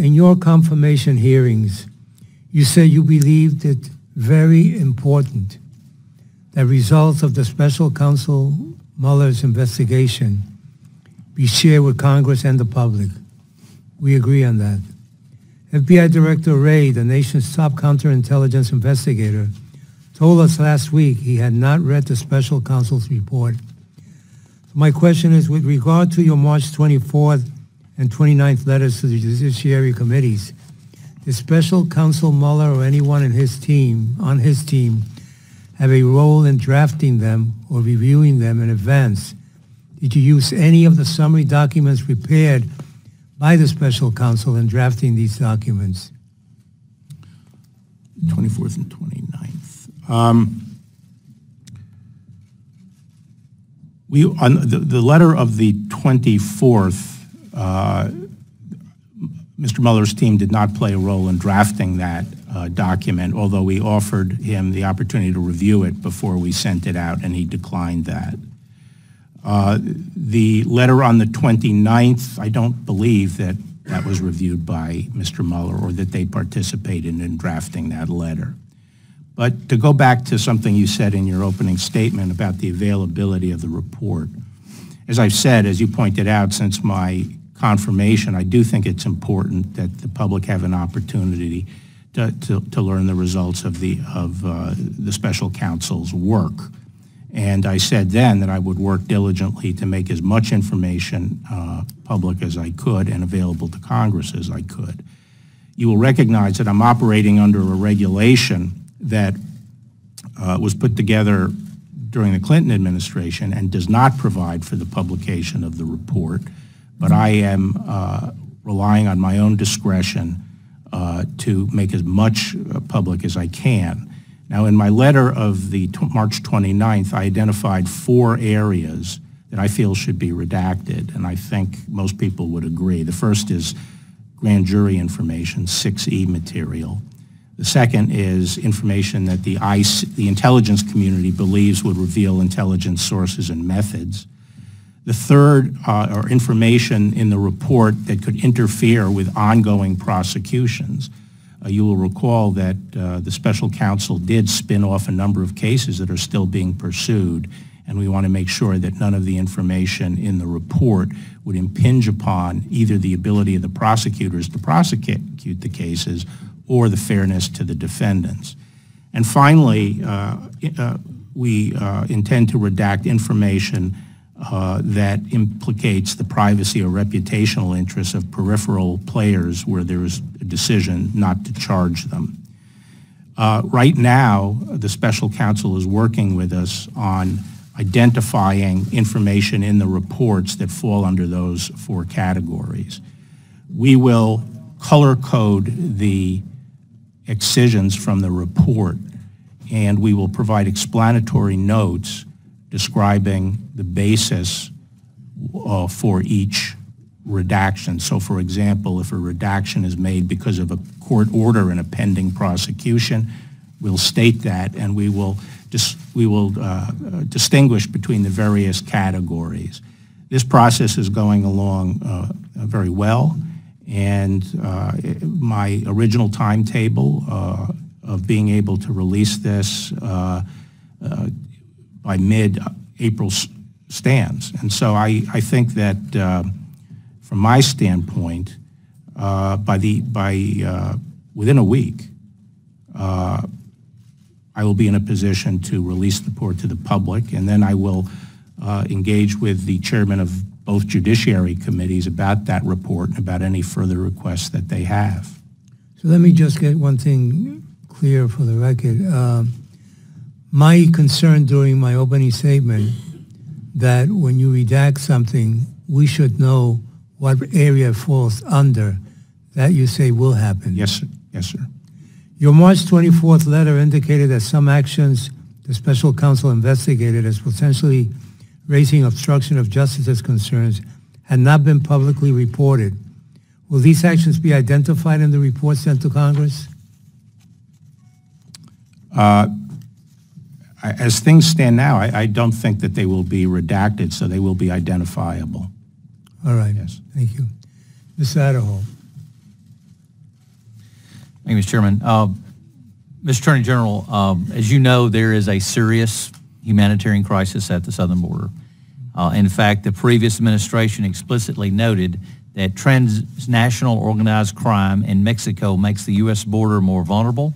in your confirmation hearings, you said you believed it very important that results of the special counsel Mueller's investigation be shared with Congress and the public. We agree on that. FBI Director Wray, the nation's top counterintelligence investigator, told us last week he had not read the special counsel's report. So my question is, with regard to your March 24th and 29th letters to the Judiciary Committees, did special counsel Mueller or anyone on his team, have a role in drafting them or reviewing them in advance? Did you use any of the summary documents prepared by the special counsel in drafting these documents? 24th and 29th. On the letter of the 24th, Mr. Mueller's team did not play a role in drafting that document, although we offered him the opportunity to review it before we sent it out, and he declined that. The letter on the 29th, I don't believe that that was reviewed by Mr. Mueller or that they participated in drafting that letter. But to go back to something you said in your opening statement about the availability of the report, as I've said, as you pointed out, since my confirmation, I do think it's important that the public have an opportunity to learn the results of the special counsel's work. And I said then that I would work diligently to make as much information public as I could and available to Congress as I could. You will recognize that I'm operating under a regulation that was put together during the Clinton administration and does not provide for the publication of the report, but I am relying on my own discretion to make as much public as I can. Now, in my letter of the March 29th, I identified 4 areas that I feel should be redacted, and I think most people would agree. The first is grand jury information, 6E material. The second is information that the intelligence community believes would reveal intelligence sources and methods. The third are information in the report that could interfere with ongoing prosecutions. You will recall that the special counsel did spin off a number of cases that are still being pursued, and we want to make sure that none of the information in the report would impinge upon either the ability of the prosecutors to prosecute the cases or the fairness to the defendants. And finally, we intend to redact information that implicates the privacy or reputational interests of peripheral players where there is a decision not to charge them. Right now, the special counsel is working with us on identifying information in the reports that fall under those 4 categories. We will color code the excisions from the report, and we will provide explanatory notes describing the basis for each redaction. So, for example, if a redaction is made because of a court order in a pending prosecution, we'll state that, and we will distinguish between the various categories. This process is going along very well, and my original timetable of being able to release this by mid-April stands. And so I think that from my standpoint, within a week, I will be in a position to release the report to the public, and then I will engage with the chairman of both judiciary committees about that report and about any further requests that they have. So let me just get one thing clear for the record. My concern during my opening statement that when you redact something, we should know what area it falls under. That you say will happen. Yes, sir. Yes, sir. Your March 24th letter indicated that some actions the special counsel investigated as potentially raising obstruction of justice concerns had not been publicly reported. Will these actions be identified in the report sent to Congress? As things stand now, I don't think that they will be redacted, so they will be identifiable. All right. Yes. Thank you. Ms. Satterhall. Thank you, Mr. Chairman. Mr. Attorney General, as you know, there is a serious humanitarian crisis at the southern border. In fact, the previous administration explicitly noted that transnational organized crime in Mexico makes the U.S. border more vulnerable